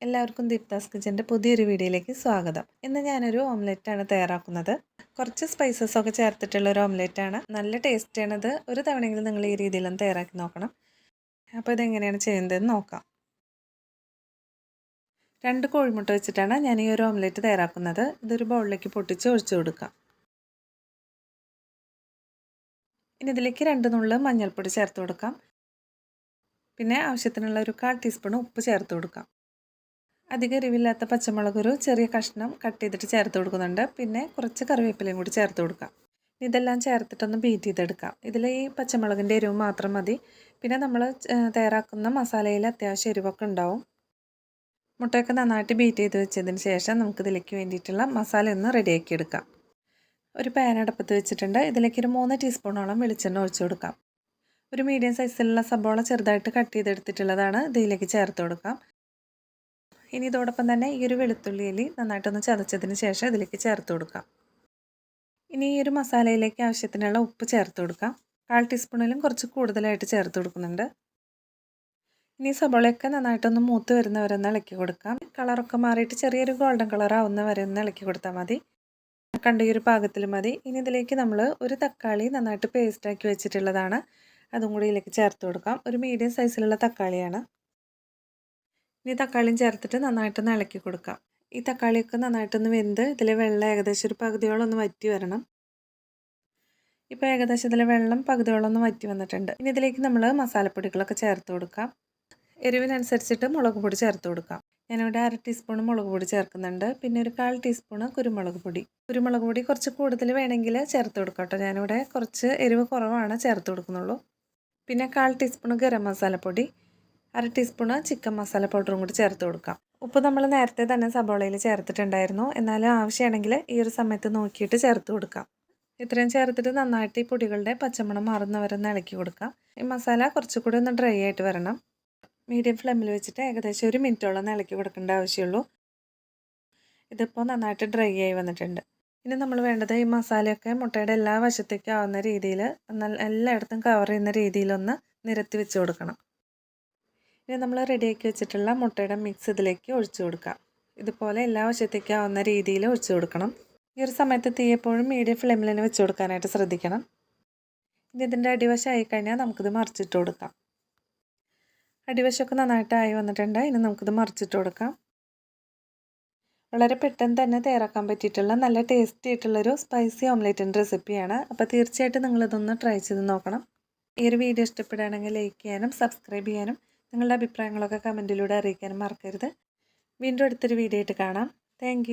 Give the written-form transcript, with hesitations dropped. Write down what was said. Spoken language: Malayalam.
എല്ലാവർക്കും ദീപ്താസ് കിച്ചൻ്റെ പുതിയൊരു വീഡിയോയിലേക്ക് സ്വാഗതം. ഇന്ന് ഞാനൊരു ഓംലെറ്റാണ് തയ്യാറാക്കുന്നത്. കുറച്ച് സ്പൈസസ് ഒക്കെ ചേർത്തിട്ടുള്ള ഒരു ഓംലെറ്റാണ്. നല്ല ടേസ്റ്റിയാണത്. ഒരു തവണയെങ്കിലും നിങ്ങൾ ഈ രീതിയിലൊന്ന് തയ്യാറാക്കി നോക്കണം. അപ്പോൾ ഇതെങ്ങനെയാണ് ചെയ്യുന്നതെന്ന് നോക്കാം. 2 കോഴിമുട്ട വെച്ചിട്ടാണ് ഞാൻ ഈ ഒരു ഓംലെറ്റ് തയ്യാറാക്കുന്നത്. ഇതൊരു ബൗളിലേക്ക് പൊട്ടിച്ച് ഒഴിച്ചു കൊടുക്കാം. ഇനി ഇതിലേക്ക് 2 നുള്ള് മഞ്ഞൾപ്പൊടി ചേർത്ത് കൊടുക്കാം. പിന്നെ ആവശ്യത്തിനുള്ള ഒരു 1/4 ടീസ്പൂൺ ഉപ്പ് ചേർത്ത് കൊടുക്കാം. അധികം എരിവില്ലാത്ത പച്ചമുളക് ഒരു ചെറിയ കഷ്ണം കട്ട് ചെയ്തിട്ട് ചേർത്ത് കൊടുക്കുന്നുണ്ട്. പിന്നെ കുറച്ച് കറിവേപ്പിലയും കൂടി ചേർത്ത് കൊടുക്കാം. ഇതെല്ലാം ചേർത്തിട്ടൊന്ന് ബീറ്റ് ചെയ്തെടുക്കാം. ഇതിൽ ഈ പച്ചമുളകിൻ്റെ എരിവ് മാത്രം മതി. പിന്നെ നമ്മൾ തയ്യാറാക്കുന്ന മസാലയിൽ അത്യാവശ്യം എരിവൊക്കെ ഉണ്ടാവും. മുട്ടയൊക്കെ നന്നായിട്ട് ബീറ്റ് ചെയ്ത് വെച്ചതിന് ശേഷം നമുക്കിതിലേക്ക് വേണ്ടിയിട്ടുള്ള മസാല ഒന്ന് റെഡിയാക്കി എടുക്കാം. ഒരു പാൻ അടുപ്പത്ത് വെച്ചിട്ടുണ്ട്. ഇതിലേക്ക് ഒരു 3 ടീസ്പൂണോളം വെളിച്ചെണ്ണ ഒഴിച്ചു കൊടുക്കാം. ഒരു മീഡിയം സൈസിലുള്ള സബോള ചെറുതായിട്ട് കട്ട് ചെയ്തെടുത്തിട്ടുള്ളതാണ് ഇതിലേക്ക് ചേർത്ത് കൊടുക്കാം. ഇനി ഇതോടൊപ്പം തന്നെ ഈ ഒരു വെളുത്തുള്ളിയിൽ നന്നായിട്ടൊന്ന് ചതച്ചതിന് ശേഷം ഇതിലേക്ക് ചേർത്ത് കൊടുക്കാം. ഇനി ഈ ഒരു മസാലയിലേക്ക് ആവശ്യത്തിനുള്ള ഉപ്പ് ചേർത്ത് കൊടുക്കാം. 1/4 ടീസ്പൂണിലും കുറച്ച് കൂടുതലായിട്ട് ചേർത്ത് കൊടുക്കുന്നുണ്ട്. ഇനി സബോളയൊക്കെ നന്നായിട്ടൊന്ന് മൂത്ത് വരുന്നവരെ ഒന്ന് ഇളക്കി കൊടുക്കാം. കളറൊക്കെ മാറിയിട്ട് ചെറിയൊരു ഗോൾഡൻ കളർ ആവുന്ന വരെ ഒന്ന് ഇളക്കി കൊടുത്താൽ മതി. കണ്ട ഈ ഒരു പാകത്തിൽ മതി. ഇനി ഇതിലേക്ക് നമ്മൾ ഒരു തക്കാളി നന്നായിട്ട് പേസ്റ്റാക്കി വെച്ചിട്ടുള്ളതാണ്. അതും കൂടി ഇതിലേക്ക് ചേർത്ത് കൊടുക്കാം. ഒരു മീഡിയം സൈസിലുള്ള തക്കാളിയാണ്. ഇനി തക്കാളിയും ചേർത്തിട്ട് നന്നായിട്ടൊന്ന് ഇളക്കി കൊടുക്കാം. ഈ തക്കാളിയൊക്കെ നന്നായിട്ടൊന്ന് വെന്ത് ഇതിലെ വെള്ളം ഏകദേശം ഒരു പകുതിയോളം ഒന്ന് വറ്റി വരണം. ഇപ്പോൾ ഏകദേശം ഇതിലെ വെള്ളം പകുതിയോളം ഒന്ന് വറ്റി വന്നിട്ടുണ്ട്. ഇനി ഇതിലേക്ക് നമ്മൾ മസാലപ്പൊടികളൊക്കെ ചേർത്ത് കൊടുക്കാം. എരിവിനനുസരിച്ചിട്ട് മുളക് പൊടി ചേർത്ത് കൊടുക്കാം. ഞാനിവിടെ 1/2 ടീസ്പൂൺ മുളക് പൊടി ചേർക്കുന്നുണ്ട്. പിന്നെ ഒരു 1/4 ടീസ്പൂൺ കുരുമുളക് പൊടി. കുരുമുളക് പൊടി കുറച്ച് കൂടുതൽ വേണമെങ്കിൽ ചേർത്ത് കൊടുക്കാം കേട്ടോ. ഞാനിവിടെ കുറച്ച് എരിവ് കുറവാണ് ചേർത്ത് കൊടുക്കുന്നുള്ളൂ. പിന്നെ 1/4 ടീസ്പൂൺ ഗരം മസാലപ്പൊടി, 1/2 ടീസ്പൂൺ ചിക്കൻ മസാല പൗഡറും കൂടി ചേർത്ത് കൊടുക്കാം. ഉപ്പ് നമ്മൾ നേരത്തെ തന്നെ സബോളയിൽ ചേർത്തിട്ടുണ്ടായിരുന്നു. എന്നാലും ആവശ്യമാണെങ്കിൽ ഈ ഒരു സമയത്ത് നോക്കിയിട്ട് ചേർത്ത് കൊടുക്കാം. ഇത്രയും ചേർത്തിട്ട് നന്നായിട്ട് ഈ പൊടികളുടെ പച്ചമണം മാറുന്നവരെ ഒന്ന് ഇളക്കി കൊടുക്കാം. ഈ മസാല കുറച്ചുകൂടി ഒന്ന് ഡ്രൈ ആയിട്ട് വരണം. മീഡിയം ഫ്ലെയിമിൽ വെച്ചിട്ട് ഏകദേശം 1 മിനിറ്റോളം ഒന്ന് ഇളക്കി കൊടുക്കേണ്ട ആവശ്യമുള്ളൂ. ഇതിപ്പോൾ നന്നായിട്ട് ഡ്രൈ ആയി വന്നിട്ടുണ്ട്. ഇനി നമ്മൾ വേണ്ടത് ഈ മസാലയൊക്കെ മുട്ടയുടെ എല്ലാ വശത്തേക്കും ആവുന്ന രീതിയിൽ എല്ലായിടത്തും കവർ ചെയ്യുന്ന രീതിയിലൊന്ന് നിരത്തി വെച്ച് കൊടുക്കണം. ഇനി നമ്മൾ റെഡിയാക്കി വെച്ചിട്ടുള്ള മുട്ടയുടെ മിക്സ് ഇതിലേക്ക് ഒഴിച്ചു കൊടുക്കാം. ഇതുപോലെ എല്ലാ വശത്തേക്കും ആവുന്ന രീതിയിൽ ഒഴിച്ചു കൊടുക്കണം. ഈ ഒരു സമയത്ത് തീ എപ്പോഴും മീഡിയം ഫ്ലെയിമിൽ തന്നെ വെച്ച് കൊടുക്കാനായിട്ട് ശ്രദ്ധിക്കണം. ഇനി ഇതിൻ്റെ അടിവശമായി കഴിഞ്ഞാൽ നമുക്കിത് മറിച്ചിട്ട് കൊടുക്കാം. അടിവശമൊക്കെ നന്നായിട്ടായി വന്നിട്ടുണ്ട്. ഇനി നമുക്കിത് മറിച്ചിട്ട് കൊടുക്കാം. വളരെ പെട്ടെന്ന് തന്നെ തയ്യാറാക്കാൻ പറ്റിയിട്ടുള്ള നല്ല ടേസ്റ്റി ആയിട്ടുള്ളൊരു സ്പൈസി ഓംലെറ്റിൻ്റെ റെസിപ്പിയാണ്. അപ്പോൾ തീർച്ചയായിട്ടും നിങ്ങളിതൊന്ന് ട്രൈ ചെയ്ത് നോക്കണം. ഈ ഒരു വീഡിയോ ഇഷ്ടപ്പെടുകയാണെങ്കിൽ ലൈക്ക് ചെയ്യാനും സബ്സ്ക്രൈബ് ചെയ്യാനും നിങ്ങളുടെ അഭിപ്രായങ്ങളൊക്കെ കമൻറ്റിലൂടെ അറിയിക്കാനും മറക്കരുത്. വീണ്ടും അടുത്തൊരു വീഡിയോ ആയിട്ട് കാണാം. താങ്ക്